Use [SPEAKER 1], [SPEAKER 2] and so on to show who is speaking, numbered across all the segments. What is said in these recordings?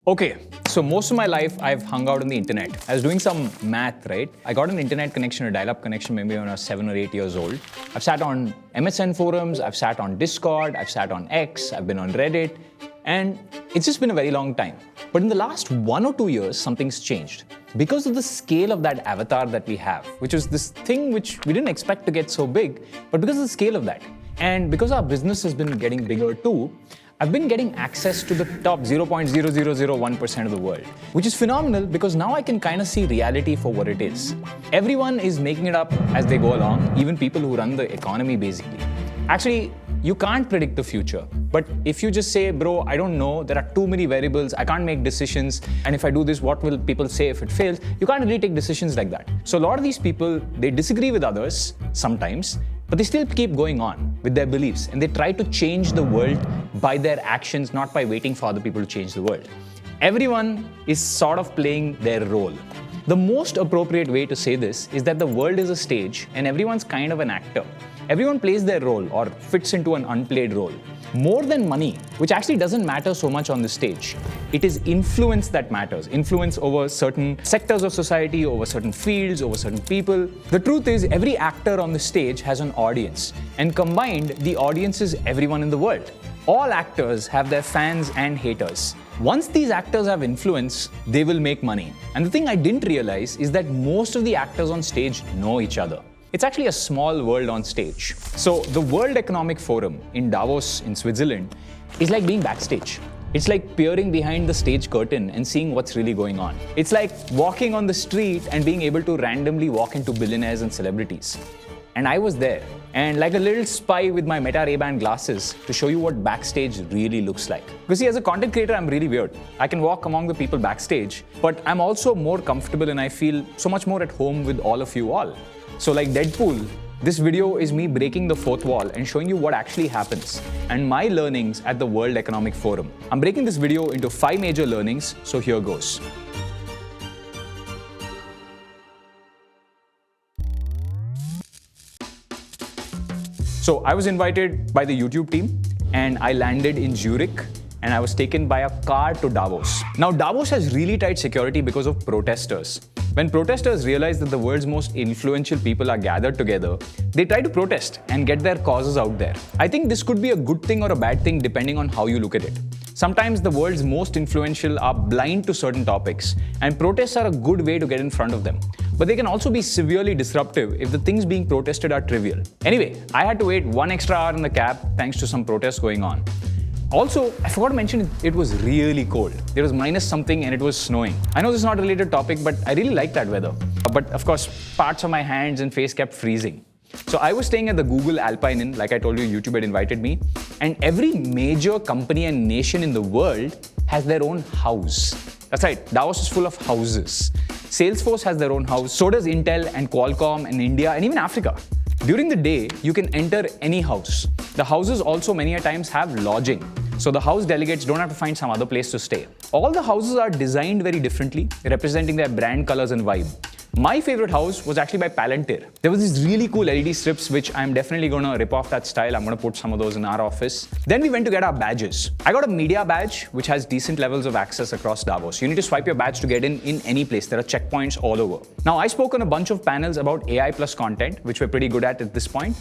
[SPEAKER 1] Okay, so most of my life I've hung out on the internet. I was doing some math, right? I got an internet connection, a dial-up connection maybe when I was 7 or 8 years old. I've sat on MSN forums, I've sat on Discord, I've sat on X, I've been on Reddit, and it's just been a very long time. But in the last 1 or 2 years, something's changed. Because of the scale of that avatar that we have, which is this thing which we didn't expect to get so big, but because of the scale of that, and because our business has been getting bigger too, I've been getting access to the top 0.0001% of the world, which is phenomenal because now I can kind of see reality for what it is. Everyone is making it up as they go along, even people who run the economy basically. Actually, you can't predict the future. But if you just say, bro, I don't know, there are too many variables, I can't make decisions, and if I do this, what will people say if it fails? You can't really take decisions like that. So a lot of these people, they disagree with others sometimes, but they still keep going on with their beliefs, and they try to change the world by their actions, not by waiting for other people to change the world. Everyone is sort of playing their role. The most appropriate way to say this is that the world is a stage and everyone's kind of an actor. Everyone plays their role or fits into an unplayed role. More than money, which actually doesn't matter so much on the stage, it is influence that matters. Influence over certain sectors of society, over certain fields, over certain people. The truth is, every actor on the stage has an audience, and combined, the audience is everyone in the world. All actors have their fans and haters. Once these actors have influence, they will make money. And the thing I didn't realize is that most of the actors on stage know each other. It's actually a small world on stage. So the World Economic Forum in Davos in Switzerland is like being backstage. It's like peering behind the stage curtain and seeing what's really going on. It's like walking on the street and being able to randomly walk into billionaires and celebrities. And I was there, and like a little spy with my Meta Ray-Ban glasses to show you what backstage really looks like. Because see, as a content creator, I'm really weird. I can walk among the people backstage, but I'm also more comfortable and I feel so much more at home with all of you all. So like Deadpool, this video is me breaking the fourth wall and showing you what actually happens and my learnings at the World Economic Forum. I'm breaking this video into 5 major learnings, so here goes. So I was invited by the YouTube team and I landed in Zurich and I was taken by a car to Davos. Now Davos has really tight security because of protesters. When protesters realize that the world's most influential people are gathered together, they try to protest and get their causes out there. I think this could be a good thing or a bad thing depending on how you look at it. Sometimes the world's most influential are blind to certain topics, and protests are a good way to get in front of them. But they can also be severely disruptive if the things being protested are trivial. Anyway, I had to wait 1 extra hour in the cab thanks to some protests going on. Also, I forgot to mention it was really cold. It was minus something and it was snowing. I know this is not a related topic, but I really like that weather. But of course, parts of my hands and face kept freezing. So I was staying at the Google Alpine Inn, like I told you, YouTube had invited me. And every major company and nation in the world has their own house. That's right, Davos is full of houses. Salesforce has their own house, so does Intel and Qualcomm and India and even Africa. During the day, you can enter any house. The houses also many a times have lodging. So the house delegates don't have to find some other place to stay. All the houses are designed very differently, representing their brand colors and vibe. My favorite house was actually by Palantir. There was these really cool LED strips, which I'm definitely going to rip off that style. I'm going to put some of those in our office. Then we went to get our badges. I got a media badge, which has decent levels of access across Davos. You need to swipe your badge to get in any place. There are checkpoints all over. Now, I spoke on a bunch of panels about AI plus content, which we're pretty good at this point,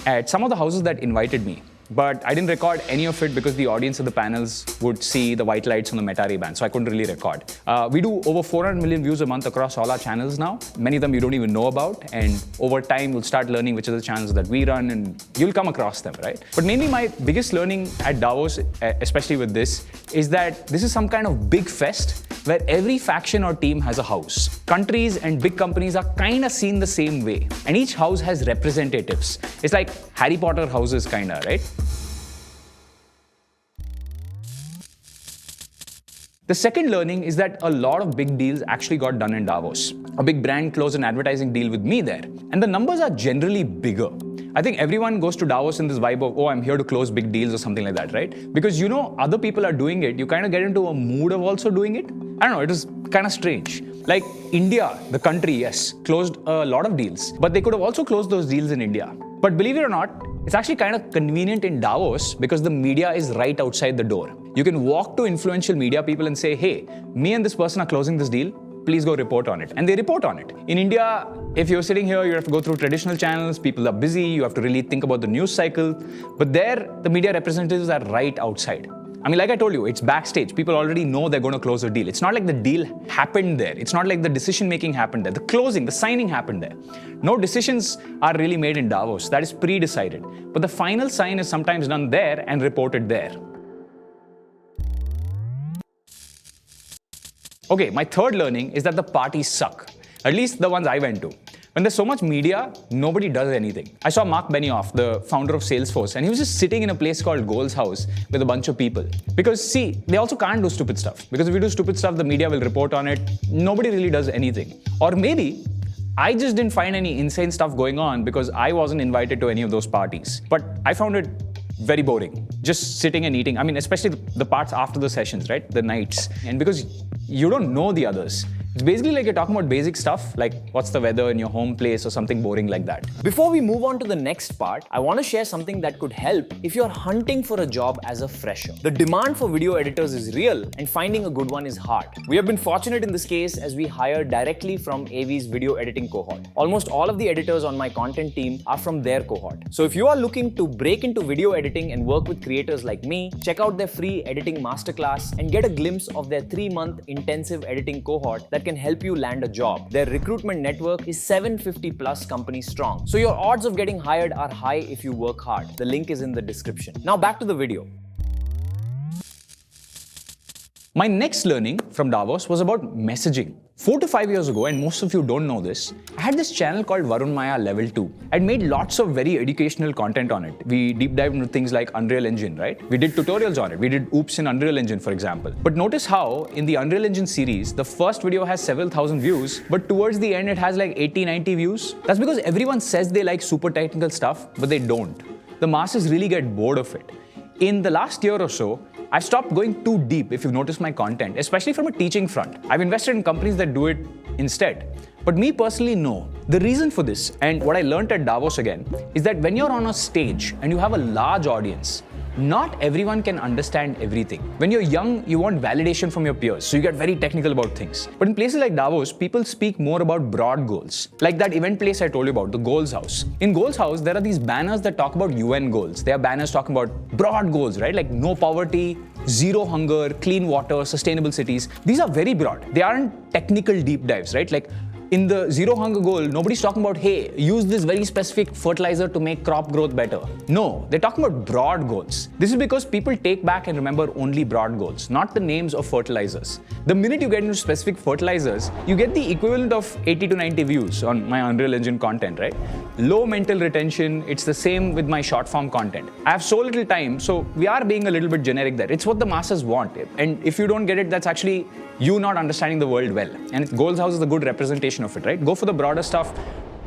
[SPEAKER 1] at some of the houses that invited me. But I didn't record any of it because the audience of the panels would see the white lights on the Meta Ray-Ban, so I couldn't really record. We do over 400 million views a month across all our channels now. Many of them you don't even know about, and over time we'll start learning which are the channels that we run, and you'll come across them, right? But mainly my biggest learning at Davos, especially with this, is that this is some kind of big fest where every faction or team has a house. Countries and big companies are kind of seen the same way, and each house has representatives. It's like Harry Potter houses kinda, right? The second learning is that a lot of big deals actually got done in Davos. A big brand closed an advertising deal with me there, and the numbers are generally bigger. I think everyone goes to Davos in this vibe of, oh, I'm here to close big deals or something like that, right? Because you know other people are doing it, you kind of get into a mood of also doing it. I don't know, it is kind of strange. Like India, the country, yes, closed a lot of deals, but they could have also closed those deals in India. But believe it or not, it's actually kind of convenient in Davos because the media is right outside the door. You can walk to influential media people and say, hey, me and this person are closing this deal. Please go report on it. And they report on it. In India, if you're sitting here, you have to go through traditional channels. People are busy. You have to really think about the news cycle. But there, the media representatives are right outside. I mean, like I told you, it's backstage. People already know they're going to close a deal. It's not like the deal happened there. It's not like the decision-making happened there. The closing, the signing happened there. No decisions are really made in Davos. That is pre-decided. But the final sign is sometimes done there and reported there. Okay, my third learning is that the parties suck. At least the ones I went to. When there's so much media, nobody does anything. I saw Mark Benioff, the founder of Salesforce, and he was just sitting in a place called Goal's House with a bunch of people. Because see, they also can't do stupid stuff. Because if you do stupid stuff, the media will report on it. Nobody really does anything. Or maybe I just didn't find any insane stuff going on because I wasn't invited to any of those parties. But I found it very boring. Just sitting and eating. I mean, especially the parts after the sessions, right? The nights. And because you don't know the others. It's basically like you're talking about basic stuff, like what's the weather in your home place or something boring like that.
[SPEAKER 2] Before we move on to the next part, I want to share something that could help if you're hunting for a job as a fresher. The demand for video editors is real and finding a good one is hard. We have been fortunate in this case as we hire directly from AV's video editing cohort. Almost all of the editors on my content team are from their cohort. So if you are looking to break into video editing and work with creators like me, check out their free editing masterclass and get a glimpse of their 3-month intensive editing cohort that can help you land a job. Their recruitment network is 750 plus companies strong. So your odds of getting hired are high if you work hard. The link is in the description. Now back to the video.
[SPEAKER 1] My next learning from Davos was about messaging. 4 to 5 years ago, and most of you don't know this, I had this channel called Varun Maya Level 2. I'd made lots of very educational content on it. We deep dived into things like Unreal Engine, right? We did tutorials on it. We did oops in Unreal Engine, for example. But notice how in the Unreal Engine series, the first video has several thousand views, but towards the end it has like 80, 90 views. That's because everyone says they like super technical stuff, but they don't. The masses really get bored of it. In the last year or so, I've stopped going too deep if you've noticed my content, especially from a teaching front. I've invested in companies that do it instead. But me personally, no. The reason for this, and what I learned at Davos again, is that when you're on a stage and you have a large audience, not everyone can understand everything. When you're young, you want validation from your peers, so you get very technical about things. But in places like Davos, people speak more about broad goals. Like that event place I told you about, the Goals House. In Goals House, there are these banners that talk about UN goals. There are banners talking about broad goals, right? Like no poverty, zero hunger, clean water, sustainable cities. These are very broad. They aren't technical deep dives, right? Like in the zero hunger goal, nobody's talking about, hey, use this very specific fertilizer to make crop growth better. No, they're talking about broad goals. This is because people take back and remember only broad goals, not the names of fertilizers. The minute you get into specific fertilizers, you get the equivalent of 80 to 90 views on my Unreal Engine content, right? Low mental retention, it's the same with my short form content. I have so little time, so we are being a little bit generic there. It's what the masses want. And if you don't get it, that's actually you not understanding the world well. And Goals House is a good representation of it, right? Go for the broader stuff.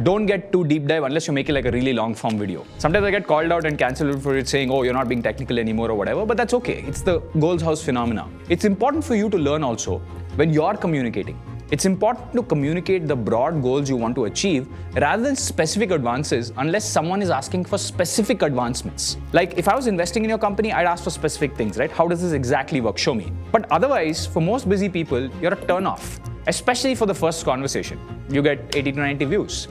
[SPEAKER 1] Don't get too deep dive unless you make it like a really long form video. Sometimes I get called out and cancelled for it saying, oh, you're not being technical anymore or whatever, but that's okay. It's the Goals House phenomena. It's important for you to learn also when you're communicating. It's important to communicate the broad goals you want to achieve rather than specific advances unless someone is asking for specific advancements. Like if I was investing in your company, I'd ask for specific things, right? How does this exactly work? Show me. But otherwise, for most busy people, you're a turn off, especially for the first conversation. You get 80 to 90 views.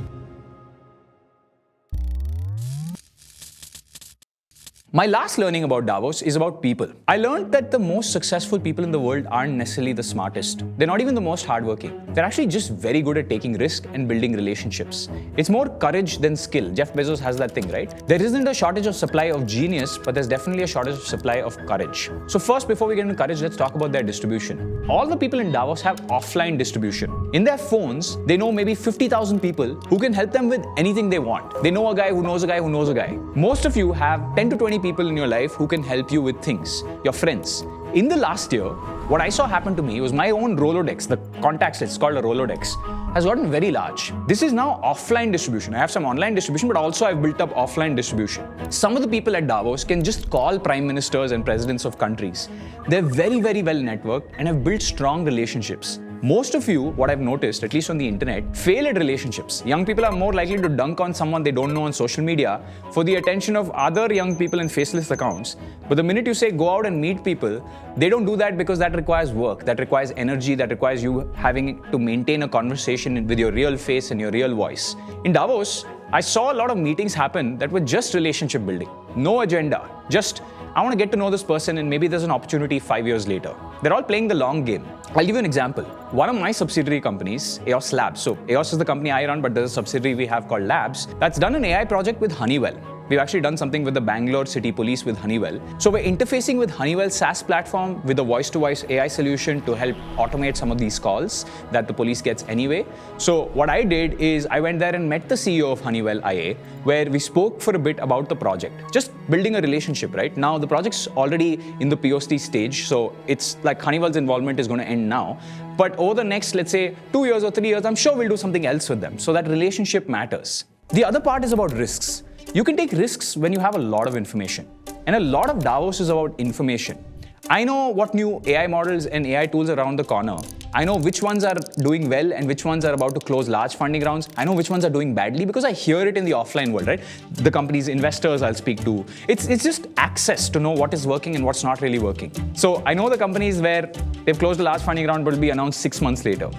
[SPEAKER 1] My last learning about Davos is about people. I learned that the most successful people in the world aren't necessarily the smartest. They're not even the most hardworking. They're actually just very good at taking risk and building relationships. It's more courage than skill. Jeff Bezos has that thing, right? There isn't a shortage of supply of genius, but there's definitely a shortage of supply of courage. So first, before we get into courage, let's talk about their distribution. All the people in Davos have offline distribution. In their phones, they know maybe 50,000 people who can help them with anything they want. They know a guy who knows a guy who knows a guy. Most of you have 10 to 20 people in your life who can help you with things, your friends. In the last year, what I saw happen to me was my own Rolodex, the contacts list called a Rolodex, has gotten very large. This is now offline distribution. I have some online distribution, but also I've built up offline distribution. Some of the people at Davos can just call prime ministers and presidents of countries. They're very, very well networked and have built strong relationships. Most of you, what I've noticed, at least on the internet, fail at relationships. Young people are more likely to dunk on someone they don't know on social media for the attention of other young people in faceless accounts. But the minute you say go out and meet people, they don't do that because that requires work, that requires energy, that requires you having to maintain a conversation with your real face and your real voice. In Davos, I saw a lot of meetings happen that were just relationship building. No agenda, just I want to get to know this person and maybe there's an opportunity 5 years later. They're all playing the long game. I'll give you an example. One of my subsidiary companies, EOS Labs. So EOS is the company I run, but there's a subsidiary we have called Labs that's done an AI project with Honeywell. We've actually done something with the Bangalore City Police with Honeywell. So we're interfacing with Honeywell's SaaS platform with a voice-to-voice AI solution to help automate some of these calls that the police gets anyway. So what I did is I went there and met the CEO of Honeywell IA, where we spoke for a bit about the project. Just building a relationship, right? Now the project's already in the POC stage, so it's like Honeywell's involvement is going to end now. But over the next, let's say, 2 years or 3 years, I'm sure we'll do something else with them. So that relationship matters. The other part is about risks. You can take risks when you have a lot of information. And a lot of Davos is about information. I know what new AI models and AI tools are around the corner. I know which ones are doing well and which ones are about to close large funding rounds. I know which ones are doing badly because I hear it in the offline world, right? The company's investors I'll speak to. It's just access to know what is working and what's not really working. So I know the companies where they've closed a large funding round but will be announced 6 months later.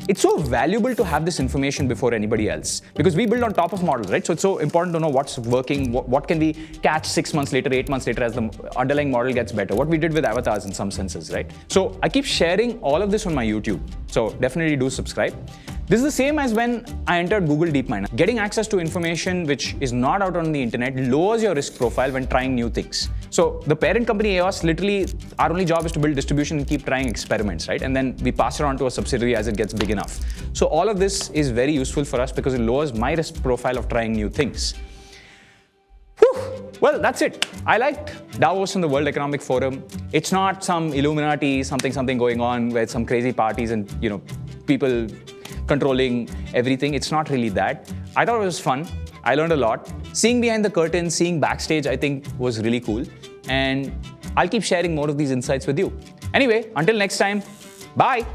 [SPEAKER 1] It's so valuable to have this information before anybody else because we build on top of models, right? So it's so important to know what's working, what can we catch 6 months later, 8 months later as the underlying model gets better. What we did with avatars in some senses, right? So I keep sharing all of this on my YouTube. So definitely do subscribe. This is the same as when I entered Google DeepMind. Getting access to information which is not out on the internet lowers your risk profile when trying new things. So the parent company EOS, literally, our only job is to build distribution and keep trying experiments, right? And then we pass it on to a subsidiary as it gets big enough. So all of this is very useful for us because it lowers my risk profile of trying new things. Whew. Well, that's it. I liked Davos and the World Economic Forum. It's not some Illuminati, something going on where some crazy parties and, people controlling everything. It's not really that. I thought it was fun. I learned a lot. Seeing behind the curtain, seeing backstage, I think was really cool. And I'll keep sharing more of these insights with you. Anyway, until next time, bye.